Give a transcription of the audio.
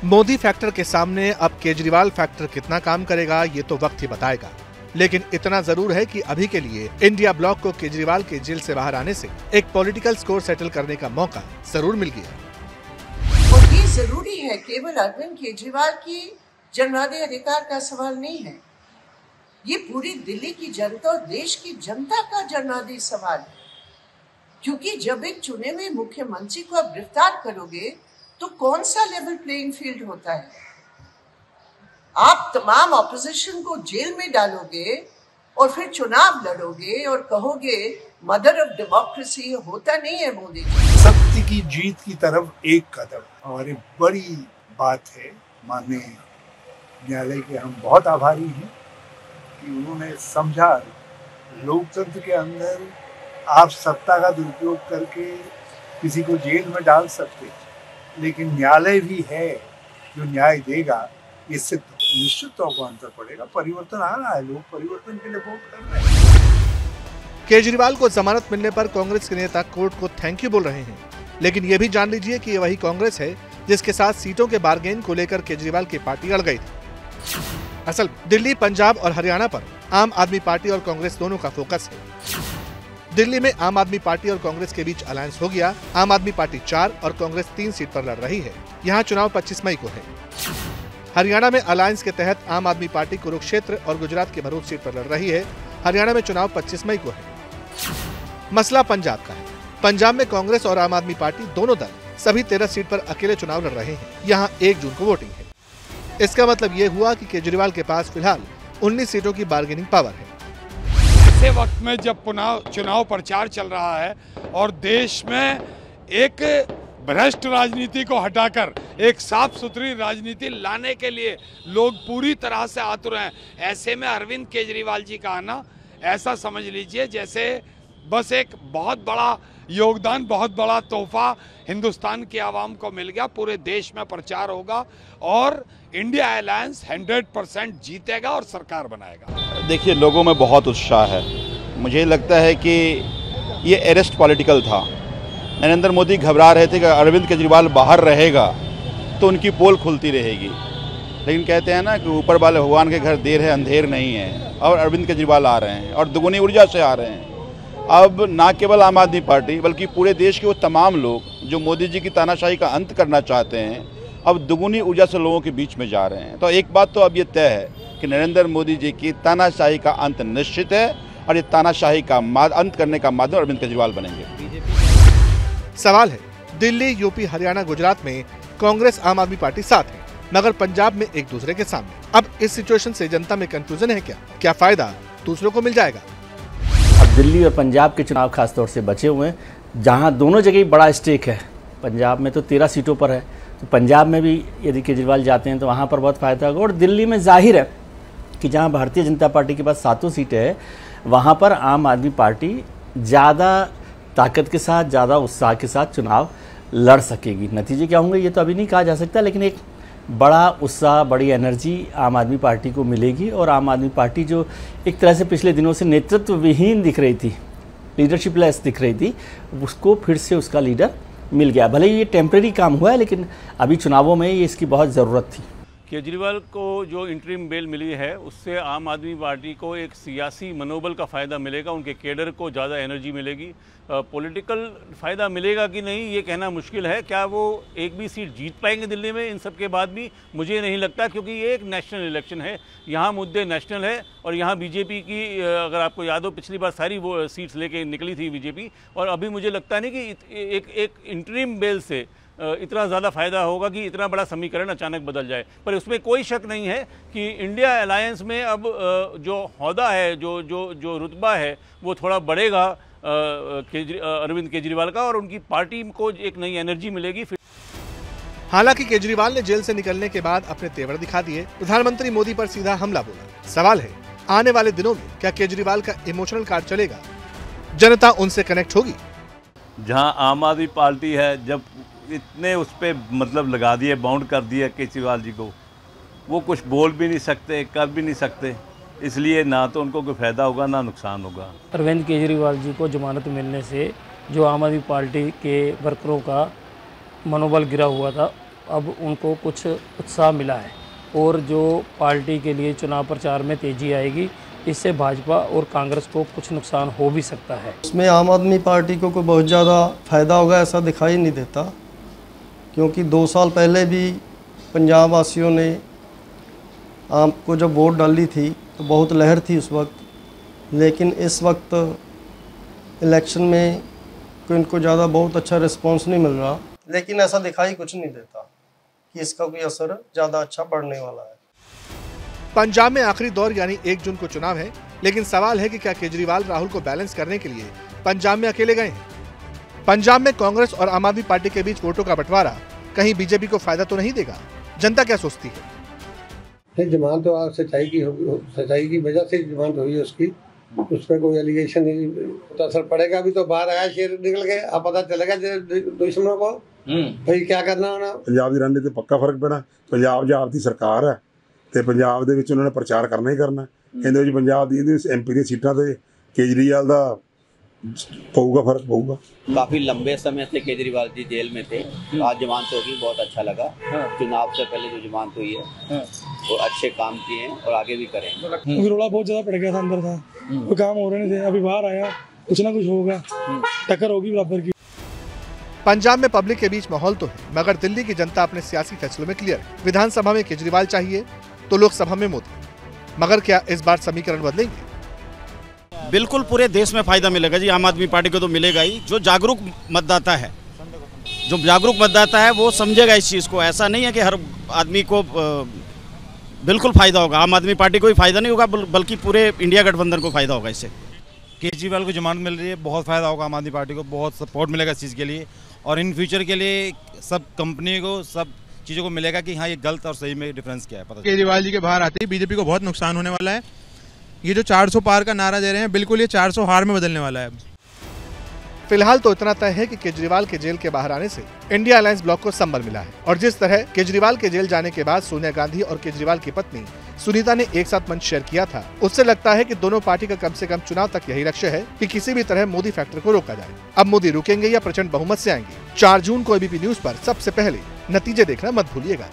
Modi factor के सामने अब केजरीवाल फैक्टर कितना काम करेगा ये तो वक्त ही बताएगा, लेकिन इतना जरूर है कि अभी के लिए इंडिया ब्लॉक को केजरीवाल के जेल से बाहर आने से एक पॉलिटिकल स्कोर सेटल करने का मौका जरूर मिल गया। और ये जरूरी है, केवल अरविंद केजरीवाल की जनवादी अधिकार का सवाल नहीं है, ये पूरी दिल्ली की जनता और देश की जनता का जनवादी सवाल है। क्योंकि जब एक चुने हुए मुख्यमंत्री को आप गिरफ्तार करोगे तो कौन सा लेवल प्लेइंग फील्ड होता है? आप तमाम ऑपोजिशन को जेल में डालोगे और फिर चुनाव लड़ोगे और कहोगे मदर ऑफ डेमोक्रेसी। होता नहीं है मोदी जी। सत्य की जीत की तरफ एक कदम, और एक बड़ी बात है, माननीय न्यायालय के हम बहुत आभारी हैं कि उन्होंने समझा लोकतंत्र के अंदर आप सत्ता का दुरुपयोग करके किसी को जेल में डाल सकते, लेकिन न्यायालय भी है जो न्याय देगा। इससे निश्चित तौर पर अंतर पड़ेगा। परिवर्तन आ रहा है, लोग परिवर्तन के लिए वोट कर रहे हैं। केजरीवाल को जमानत मिलने पर कांग्रेस के नेता कोर्ट को थैंक यू बोल रहे हैं, लेकिन ये भी जान लीजिए कि ये वही कांग्रेस है जिसके साथ सीटों के बार्गेन को लेकर केजरीवाल की पार्टी अड़ गई थी। असल दिल्ली, पंजाब और हरियाणा पर आम आदमी पार्टी और कांग्रेस दोनों का फोकस है। दिल्ली में आम आदमी पार्टी और कांग्रेस के बीच अलायंस हो गया। आम आदमी पार्टी 4 और कांग्रेस 3 सीट पर लड़ रही है। यहाँ चुनाव 25 मई को है। हरियाणा में अलायंस के तहत आम आदमी पार्टी कुरुक्षेत्र और गुजरात की भरूच सीट पर लड़ रही है। हरियाणा में चुनाव 25 मई को है। मसला पंजाब का है। पंजाब में कांग्रेस और आम आदमी पार्टी दोनों दल सभी 13 सीट पर अकेले चुनाव लड़ रहे हैं। यहाँ 1 जून को वोटिंग है। इसका मतलब ये हुआ कि केजरीवाल के पास फिलहाल 19 सीटों की बार्गेनिंग पावर है। ऐसे वक्त में जब पुनः चुनाव प्रचार चल रहा है और देश में एक भ्रष्ट राजनीति को हटाकर एक साफ सुथरी राजनीति लाने के लिए लोग पूरी तरह से आतुर हैं, ऐसे में अरविंद केजरीवाल जी का आना ऐसा समझ लीजिए जैसे बस एक बहुत बड़ा योगदान, बहुत बड़ा तोहफा हिंदुस्तान की आवाम को मिल गया। पूरे देश में प्रचार होगा और इंडिया अलायंस 100% जीतेगा और सरकार बनाएगा। देखिए, लोगों में बहुत उत्साह है। मुझे लगता है कि ये अरेस्ट पॉलिटिकल था। नरेंद्र मोदी घबरा रहे थे कि अरविंद केजरीवाल बाहर रहेगा तो उनकी पोल खुलती रहेगी, लेकिन कहते हैं ना कि ऊपर वाले भगवान के घर देर है अंधेर नहीं है, और अरविंद केजरीवाल आ रहे हैं और दुगुनी ऊर्जा से आ रहे हैं। अब ना केवल आम आदमी पार्टी बल्कि पूरे देश के वो तमाम लोग जो मोदी जी की तानाशाही का अंत करना चाहते हैं, अब दुगुनी ऊर्जा से लोगों के बीच में जा रहे हैं। तो एक बात तो अब ये तय है कि नरेंद्र मोदी जी की तानाशाही का अंत निश्चित है और ये तानाशाही का अंत करने का माध्यम अरविंद केजरीवाल बनेंगे। सवाल है, दिल्ली, यूपी, हरियाणा, गुजरात में कांग्रेस आम आदमी पार्टी साथ है, मगर पंजाब में एक दूसरे के सामने। अब इस सिचुएशन से जनता में कंफ्यूजन है क्या फायदा दूसरों को मिल जाएगा? अब दिल्ली और पंजाब के चुनाव खासतौर से बचे हुए हैं, जहां दोनों जगह बड़ा स्टेक है। पंजाब में तो 13 सीटों पर है, तो पंजाब में भी यदि केजरीवाल जाते हैं तो वहां पर बहुत फायदा होगा। और दिल्ली में जाहिर है कि जहां भारतीय जनता पार्टी के पास 7 सीटें हैं, वहां पर आम आदमी पार्टी ज़्यादा ताकत के साथ, ज़्यादा उत्साह के साथ चुनाव लड़ सकेगी। नतीजे क्या होंगे ये तो अभी नहीं कहा जा सकता, लेकिन एक बड़ा उत्साह, बड़ी एनर्जी आम आदमी पार्टी को मिलेगी। और आम आदमी पार्टी जो एक तरह से पिछले दिनों से नेतृत्व विहीन दिख रही थी, लीडरशिप लेस दिख रही थी, उसको फिर से उसका लीडर मिल गया। भले ही ये टेम्परेरी काम हुआ है, लेकिन अभी चुनावों में ये इसकी बहुत ज़रूरत थी। केजरीवाल को जो इंटरिम बेल मिली है उससे आम आदमी पार्टी को एक सियासी मनोबल का फ़ायदा मिलेगा, उनके कैडर को ज़्यादा एनर्जी मिलेगी। पॉलिटिकल फ़ायदा मिलेगा कि नहीं ये कहना मुश्किल है। क्या वो एक भी सीट जीत पाएंगे दिल्ली में इन सब के बाद भी? मुझे नहीं लगता, क्योंकि ये एक नेशनल इलेक्शन है, यहाँ मुद्दे नेशनल है। और यहाँ बीजेपी की, अगर आपको याद हो, पिछली बार सारी वो सीट्स लेके निकली थी बीजेपी, और अभी मुझे लगता नहीं कि एक इंटरिम बेल से इतना ज़्यादा फ़ायदा होगा कि इतना बड़ा समीकरण अचानक बदल जाए। पर उसमें कोई शक नहीं है कि इंडिया अलायंस में अब जो ओहदा है, जो रुतबा है, वो थोड़ा बढ़ेगा अरविंद केजरीवाल का, और उनकी पार्टी को एक नई एनर्जी मिलेगी। हालांकि केजरीवाल ने जेल से निकलने के बाद अपने तेवर दिखा दिए। प्रधानमंत्री मोदी पर सीधा हमला बोला। सवाल है, आने वाले दिनों में क्या केजरीवाल का इमोशनल कार्ड चलेगा? जनता उनसे कनेक्ट होगी? जहां आम आदमी पार्टी है, जब इतने उस पर मतलब लगा दिए, बाउंड कर दिया केजरीवाल जी को, वो कुछ बोल भी नहीं सकते, कर भी नहीं सकते, इसलिए ना तो उनको कोई फ़ायदा होगा ना नुकसान होगा। अरविंद केजरीवाल जी को जमानत मिलने से जो आम आदमी पार्टी के वर्करों का मनोबल गिरा हुआ था अब उनको कुछ उत्साह मिला है और जो पार्टी के लिए चुनाव प्रचार में तेज़ी आएगी, इससे भाजपा और कांग्रेस को कुछ नुकसान हो भी सकता है। इसमें आम आदमी पार्टी को कोई बहुत ज़्यादा फ़ायदा होगा ऐसा दिखाई नहीं देता, क्योंकि 2 साल पहले भी पंजाब वासियों ने आपको जब वोट डाली थी तो बहुत लहर थी उस वक्त, लेकिन इस वक्त इलेक्शन में कोई इनको ज़्यादा बहुत अच्छा रिस्पांस नहीं मिल रहा, लेकिन ऐसा दिखाई कुछ नहीं देता कि इसका कोई असर ज़्यादा अच्छा पड़ने वाला है। पंजाब में आखिरी दौर यानी 1 जून को चुनाव है, लेकिन सवाल है कि क्या केजरीवाल राहुल को बैलेंस करने के लिए पंजाब में अकेले गए हैं? पंजाब में कांग्रेस और आम आदमी पार्टी के बीच वोटों का बंटवारा कहीं बीजेपी को फायदा तो नहीं देगा? जनता क्या सोचती है? जमानत तो आप सच्चाई की वजह से जमानत हुई है उसकी, उस पर कोई एलिगेशन नहीं तो असर पड़ेगा। अभी तो बाहर आया, शेर निकल गए, अब पता चलेगा दुश्मनों को भाई क्या करना होना। पंजाब की रणनीति पक्का फर्क पैना। पंजाब जाब की सरकार है तो पंजाब ਦੇ ਵਿੱਚ ਉਹਨਾਂ ਨੇ प्रचार करना ही करना। ਇਹਦੇ ਵਿੱਚ पंजाब ਦੀ MP ਦੀਆਂ सीटां ਤੇ केजरीवाल ਦਾ पऊगा, फर्क पऊगा। काफी लंबे समय से केजरीवाल जी जेल में थे, आज जमानत होगी, बहुत अच्छा लगा। चुनाव से पहले जो जमानत हुई है वो अच्छे काम किए हैं और आगे भी करेंगे। रोला बहुत ज्यादा पड़ गया था, अंदर था, कोई काम हो रहे नहीं थे, अभी बाहर आया, कुछ ना कुछ होगा, टक्कर होगी बराबर की। पंजाब में पब्लिक के बीच माहौल तो है, मगर दिल्ली की जनता अपने सियासी फैसलों में क्लियर है। विधानसभा में केजरीवाल चाहिए तो लोकसभा में मोदी, मगर क्या इस बार समीकरण बदलेंगे? बिल्कुल पूरे देश में फायदा मिलेगा जी, आम आदमी पार्टी को तो मिलेगा ही। जो जागरूक मतदाता है, वो समझेगा इस चीज़ को। ऐसा नहीं है कि हर आदमी को बिल्कुल फायदा होगा, आम आदमी पार्टी को भी फायदा नहीं होगा, बल्कि पूरे इंडिया गठबंधन को फायदा होगा इससे। केजरीवाल को जमानत मिल रही है, बहुत फायदा होगा, आम आदमी पार्टी को बहुत सपोर्ट मिलेगा इस चीज़ के लिए, और इन फ्यूचर के लिए सब कंपनी को, सब चीज़ों को मिलेगा कि हाँ ये गलत और सही में डिफरेंस क्या है पता। केजरीवाल जी के बाहर आते ही बीजेपी को बहुत नुकसान होने वाला है। ये जो 400 पार का नारा दे रहे हैं, बिल्कुल ये 400 हार में बदलने वाला है। फिलहाल तो इतना तय है कि केजरीवाल के जेल के बाहर आने से इंडिया अलायंस ब्लॉक को संबल मिला है, और जिस तरह केजरीवाल के जेल जाने के बाद सोनिया गांधी और केजरीवाल की पत्नी सुनीता ने एक साथ मंच शेयर किया था, उससे लगता है कि दोनों पार्टी का कम से कम चुनाव तक यही लक्ष्य है कि किसी भी तरह मोदी फैक्टर को रोका जाए। अब मोदी रुकेंगे या प्रचंड बहुमत से आएंगे? 4 जून को एबीपी न्यूज पर सबसे पहले नतीजे देखना मत भूलिएगा।